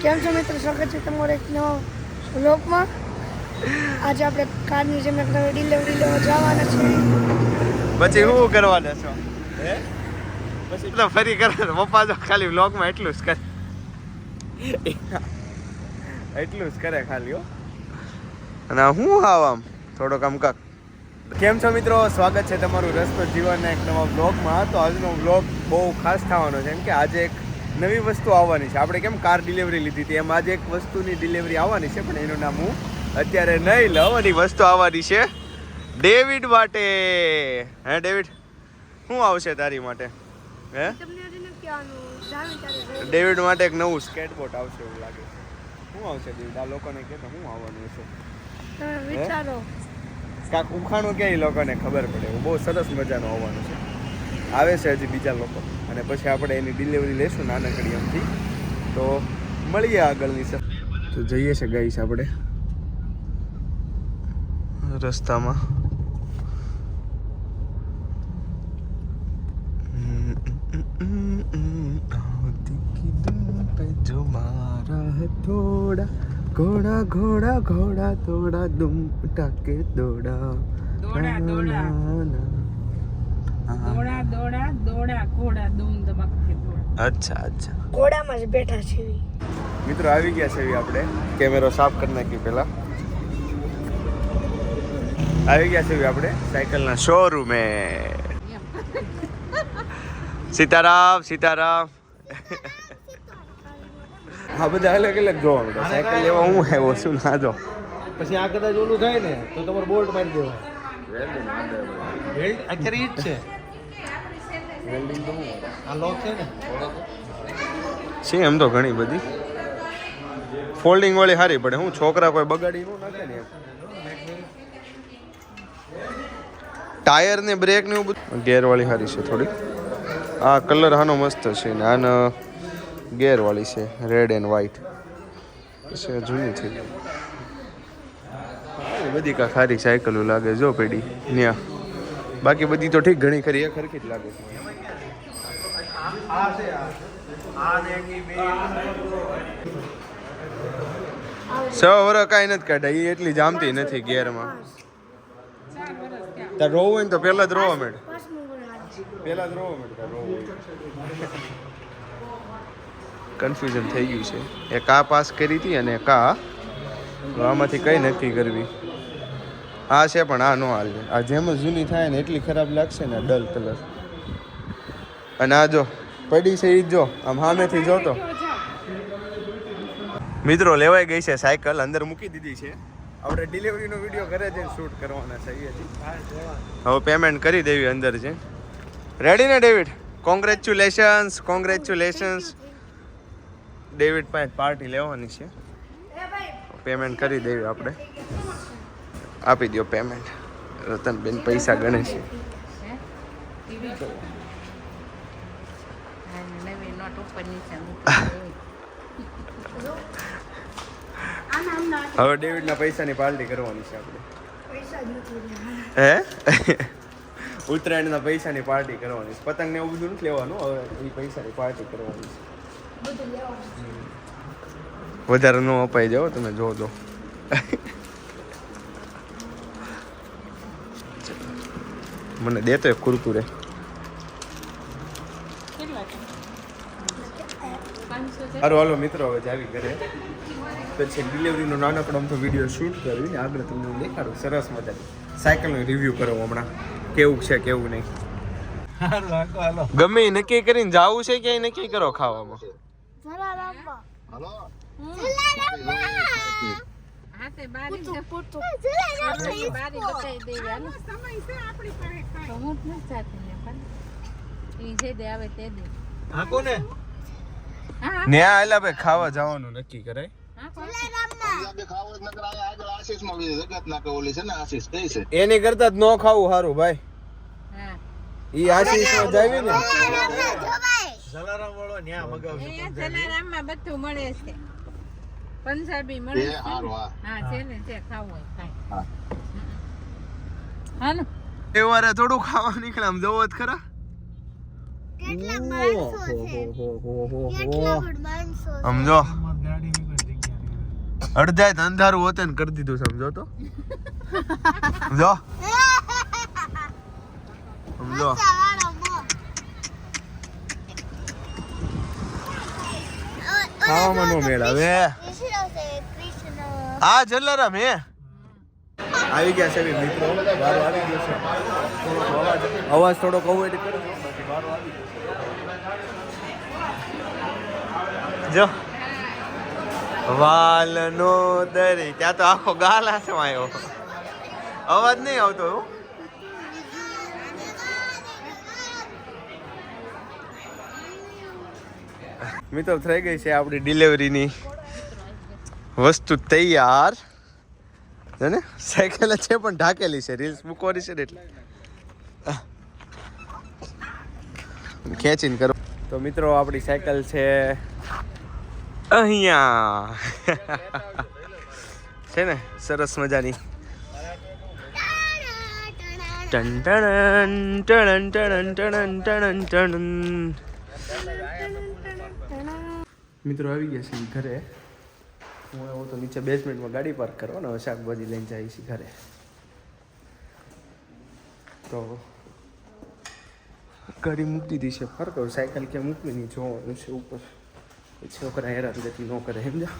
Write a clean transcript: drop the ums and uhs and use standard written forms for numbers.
કેમ છો મિત્રો, સ્વાગત છે તમારો એક નવા વ્લોગમાં। આજે આપણે કારની જેમ એક નવી ડિલિવરી લેવા જવાના છે। પછી શું કરવાના છો? હે પછી તો ફરી કરવાનું પપ્પા તો ખાલી વ્લોગમાં એટલું જ કરે, એટલું જ કરે ખાલી હો। અને હું આમ થોડો કામ કાક। કેમ છો મિત્રો, સ્વાગત છે તમારું રસપ્રદ જીવનના એક નવા વ્લોગમાં। તો આજનો વ્લોગ બહુ ખાસ થવાનો છે, કેમ કે આજે એક નવી વસ્તુ આવવાની છે। આપણે કેમ કાર ડિલિવરી લીધી હતી, એમ આજે એક વસ્તુની ડિલિવરી આવવાની છે, પણ એનું નામ હું અત્યારે નહીં લઉં। અને વસ્તુ આવવાની છે ડેવિડ માટે। હે ડેવિડ, શું આવશે તારી માટે? હે ડેવિડ માટે એક નવું સ્કેટબોર્ડ આવશે એવું લાગે છે। શું આવશે ડેવિડ? આ લોકોને કે શું આવવાનું છે વિચારો, કાંક ઉખાણું કે લોકોને ખબર પડે। એવું બહુ સરસ મજાનું આવવાનું છે। આવે છે હજી બીજા લોકો, અને પછી આપણે એની ડિલિવરી લેશું નાનકડી એમથી। તો મળીએ આગળની સર। તો જઈએ છે ગાઈસ આપણે રસ્તામાં। જો મારા થોડા ઘોડા ઘોડા ઘોડા થોડા દુમ ટાકે દોડા દોડા દોડા દોડા દોડા દોડા ઘોડા દુમ ધબકે દોડા। અચ્છા અચ્છા, ઘોડામાં જ બેઠા છે। મિત્રો આવી ગયા છે આપણે। કેમેરો સાફ કરી નાખી પહેલા। આવી ગયા છે આપણે સાયકલના શોરૂમે। સીતારામ સીતારામ। હા, બધા અલગ અલગ જોવા મળે। સાયકલ લેવા હું આવ્યો છું ના જો। પછી આ કદાચ ઓલું થાય ને તો તમારે બોલ્ટ મારી દેવાય। વેલ્ડ અત્યારે ઈ જ છે। વેલ્ડિંગ તો હું આ લોક છે ને, છે એમ તો ઘણી બધી ફોલ્ડિંગ વાળી સારી પડે। હું છોકરા કોઈ બગાડી ન નાખે ને એમ। ટાયર ને બ્રેક ને એવું બધું ગેર વાળી સારી છે થોડી। આ કલર આનો મસ્ત છે ને આનો ગેર વાળી છે, રેડ એન્ડ વ્હાઈટ છે, જૂની થઈ ગઈ બધી કા ખારી સાયકલો લાગે જો પેડી ન્યા। બાકી બધી તો ઠીક ઘણી ખરી એક ખરખી જ લાગે છે। આ છે આ ને એની બે 6 વર્ષ કાંઈ નથી કાઢ્યા, એ એટલી જામતી નથી ગેરમાં। તાર રોવું હોય ને તો પહેલા જ રોવા માંડ, પહેલા જ રોવા માંડ, તાર રોવું હોય। કન્ફ્યુઝન થઈ ગયું છે। એક આ પાસ કરી હતી અને એક આ, આમાંથી કઈ નક્કી કરવી। આ છે પણ આ નો હાલે। આ જેમ જ જૂની થાય ને એટલી ખરાબ લાગશે ને ડલ કલર। અને આ જો પડી છે ઈ જો, આમ સામેથી જોતો મિત્રો લેવાઈ ગઈ છે સાયકલ, અંદર મૂકી દીધી છે। આપણે ડિલિવરીનો વિડીયો ઘરે જઈને શૂટ કરવાના છે હજી। હવે પેમેન્ટ કરી દેવી અંદર છે। રેડી ને ડેવિડ? Congratulations, congratulations. ડેવિડ પાસે પાર્ટી લેવાની છે, પેમેન્ટ કરી દેવી આપણે। આપી દો પેમેન્ટ। રતનબેન પૈસા ગણે છે। નવી નોટ ઉપર નીચે હવે ડેવિડના પૈસાની પાર્ટી કરવાની છે આપણે। પૈસા જ નથી હે ઉત્તરાયણના પૈસાની પાર્ટી કરવાની છે। પતંગ ને એવું બધું નથી લેવાનું, હવે એ પૈસાની પાર્ટી કરવાની છે। બધું લેવાનું। વધારે ન અપાઈ જાઓ, તમે જો દો। મને દેતો એક કુરકુરે। સારું હાલો મિત્રો, હવે જાવી ઘરે। પછી ડિલિવરીનો નાનકડો અમથો વિડીયો શૂટ કરવી, આગળ તમને હું દેખાડું સરસ મજાની સાયકલનો રિવ્યૂ કરો હમણાં, કેવું છે કેવું નહીં। હાલો હાલો ગમે એ નક્કી કરીને જાવું છે, ક્યાંય નક્કી કરો ખાવામાં। હાથે બારી બારી બતાવી દેવી હાલો। સમય છે આપણી પાસે કાંઈ તો હું જ નથી જાતી ને, પણ ઈ જે દે આવે તે દે। હા કોને હા ન્યા આયલા ભાઈ ખાવા જવાનું નક્કી કરાય। એની કરતા જ ન ખાવું સારું ભાઈ। હા ઈ આશીષમાં જાવી ને જલારામ વાળો ન્યા મગાવજો। અહીંયા જલારામમાં બધું મળે છે, પંજાબી મળે છે। હા છે ને, છે ખાવું હોય ખાય। હાલો તહેવારે થોડું ખાવા નીકળે, આમ જોવો જ ખરા। સમજો ગાડી અડધાય તો અંધારું હોતે ને કરી દીધું સમજો તો સમજો સમજો ખાવામાં નો મેળ આવે હા જલારામ હે આવી ગયા છે મિત્રો વારો આવી ગયો છે અવાજ થોડોક અવોઇડ કરો બાકી વારો આવી ગયો જો વાલનો દરી ત્યાં તો આખો ગાલા છે આવ્યો અવાજ નહીં આવતો મિત્રો થઈ ગઈ છે આપણી ડિલિવરીની વસ્તુ તૈયાર છે ને સાયકલ છે પણ ઢાકેલી છે રીલ્સ મૂકવાની છે ને એટલે ખેંચીને કરો તો મિત્રો આપણી સાયકલ છે અહીંયા છે ને સરસ મજાની ટન ટણ ટણ ટણ ટણ ટણ ટણ મિત્રો આવી ગયા છે ઘરે હું એવો તો નીચે બેઝમેન્ટમાં ગાડી પાર્ક કરવાનો હવે શાકભાજી લઈને જાય છે ઘરે તો ગાડી મૂકી દીધી છે ફરક હવે સાયકલ ક્યાં મૂકવી નહીં જોવાનું છે ઉપર છોકરા હેરાન ગતિ ન કરે સમજા